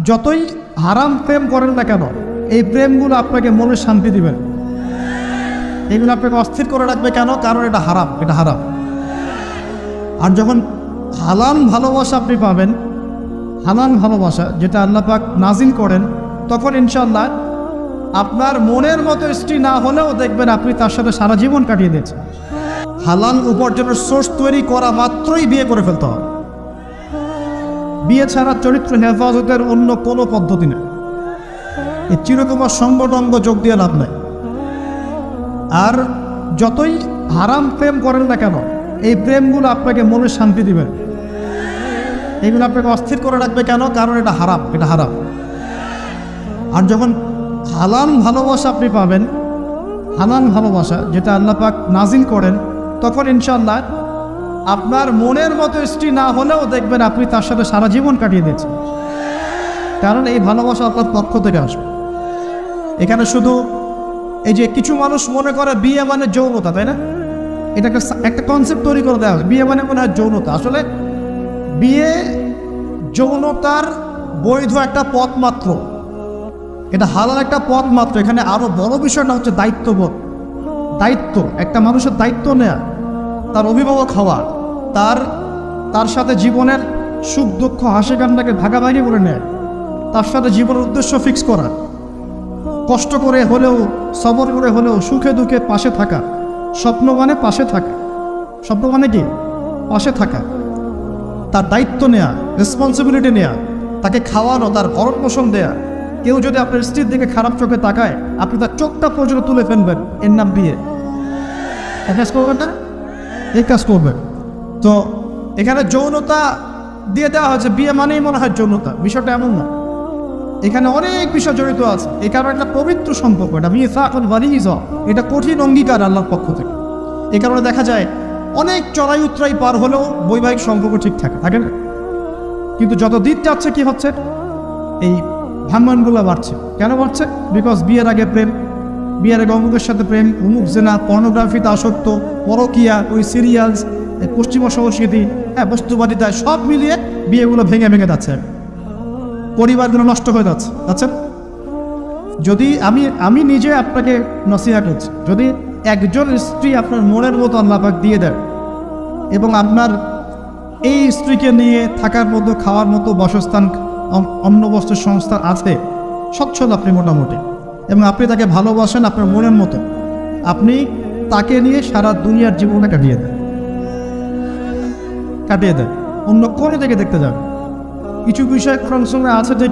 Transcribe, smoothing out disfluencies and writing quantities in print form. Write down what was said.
যতই হারাম প্রেম করেন না কেন, এই প্রেমগুলো আপনাকে মনে শান্তি দিবে, এগুলো আপনাকে অস্থির করে রাখবে। কেন? কারণ এটা হারাম, এটা হারাম। আর যখন হালাল ভালোবাসা আপনি পাবেন, হালাল ভালোবাসা যেটা আল্লাহ পাক নাজিল করেন, তখন ইনশাআল্লাহ আপনার মনের মতো স্ত্রী না হলেও দেখবেন আপনি তার সাথে সারা জীবন কাটিয়ে দিয়েছেন। হালাল উপার্জনের সোর্স তৈরি করা মাত্রই বিয়ে করে ফেলতে হবে। বিয়ে ছাড়া চরিত্র হেফাজতের অন্য কোনো পদ্ধতি নেই। এই চিরকুমার সঙ্গটঙ্গ যোগ দিয়ে লাভ নাই। আর যতই হারাম প্রেম করেন না কেন, এই প্রেমগুলো আপনাকে মনে শান্তি দিবে, এগুলো আপনাকে অস্থির করে রাখবে। কেন? কারণ এটা হারাম, এটা হারাম। আর যখন হালাল ভালোবাসা আপনি পাবেন, হালাল ভালোবাসা যেটা আল্লাহ পাক নাজিল করেন, তখন ইনশাআল্লাহ আপনার মনের মতো স্ত্রী না হলেও দেখবেন আপনি তার সাথে সারা জীবন কাটিয়ে দিয়েছেন। কারণ এই ভালোবাসা আপনার পক্ষ থেকে আসবে। এখানে শুধু এই যে কিছু মানুষ মনে করে বিয়ে মানে যৌনতা, তাই না? এটা একটা কনসেপ্ট তৈরি করে দেওয়া হয়, বিয়ে মানে মনে হয় যৌনতা। আসলে বিয়ে যৌনতার বৈধ একটা পথ মাত্র, এটা হালাল একটা পথ মাত্র। এখানে আরো বড় বিষয়টা হচ্ছে দায়িত্ববোধ। দায়িত্ব, একটা মানুষের দায়িত্ব নেয়া, তার অভিভাবক হওয়া, তার সাথে জীবনের সুখ দুঃখ হাসি কান্নাকে ভাগাভাগি করে নেয়, তার সাথে জীবনের উদ্দেশ্য ফিক্স করা, কষ্ট করে হলেও সবর করে হলেও সুখে দুঃখে পাশে থাকা। স্বপ্ন মানে পাশে থাকা, স্বপ্ন মানে কি? পাশে থাকা। তার দায়িত্ব নেয়া, রেসপন্সিবিলিটি নেয়া, তাকে খাওয়ানো, তার ভরণ পোষণ দেয়া। কেউ যদি আপনার স্ত্রীর দিকে খারাপ চোখে তাকায়, আপনি তার চোখটা পর্যন্ত তুলে ফেলবেন, এর নাম বিয়ে। এই কাজ করবেন না? এই কাজ করবেন। তো এখানে যৌনতা দিয়ে দেওয়া হয়েছে, বিয়ে মানেই মনে হয় যৌনতা। বিষয়টা এমন না, এখানে অনেক বিষয় জড়িত আছে। এই কারণে একটা পবিত্র সম্পর্ক, এটা মিসাকুন গালিজ, এটা কঠিন অঙ্গীকার আল্লাহর পক্ষ থেকে। এই কারণে দেখা যায় অনেক চড়াই উতরাই পার হলেও বৈবাহিক সম্পর্ক ঠিক থাকে না। কিন্তু যত দিন যাচ্ছে কি হচ্ছে, এই ভাঙনগুলো বাড়ছে। কেন বাড়ছে? বিকজ বিয়ের আগে প্রেম, বিয়ের আগে অমুকের সাথে প্রেম, অমুক জেনা, পর্নোগ্রাফিতে আসক্ত, পরকিয়া, ওই সিরিয়ালস, পশ্চিমা সংস্কৃতি, বস্তুবাদিতা, সব মিলিয়ে বিয়েগুলো ভেঙে ভেঙে যাচ্ছে, পরিবারগুলো নষ্ট হয়ে যাচ্ছে। যদি আমি নিজে আপনাকে নসিহত করছি, যদি একজন স্ত্রী আপনার মনের মতো আল্লাহ পাক দিয়ে দেয় এবং আপনার এই স্ত্রীকে নিয়ে থাকার মতো, খাওয়ার মতো, বাসস্থান, অন্ন বস্ত্রের সংস্থান আছে, সচ্ছল আপনি মোটামুটি, এবং আপনি তাকে ভালোবাসেন আপনার মনের মতো, আপনি তাকে নিয়ে সারা দুনিয়ার জীবনে কাটিয়ে দেন, অন্য কোনো দিকে দেখতে যাবেন। কিছু বিষয় কোরআন সুন্নাহয় আছে যে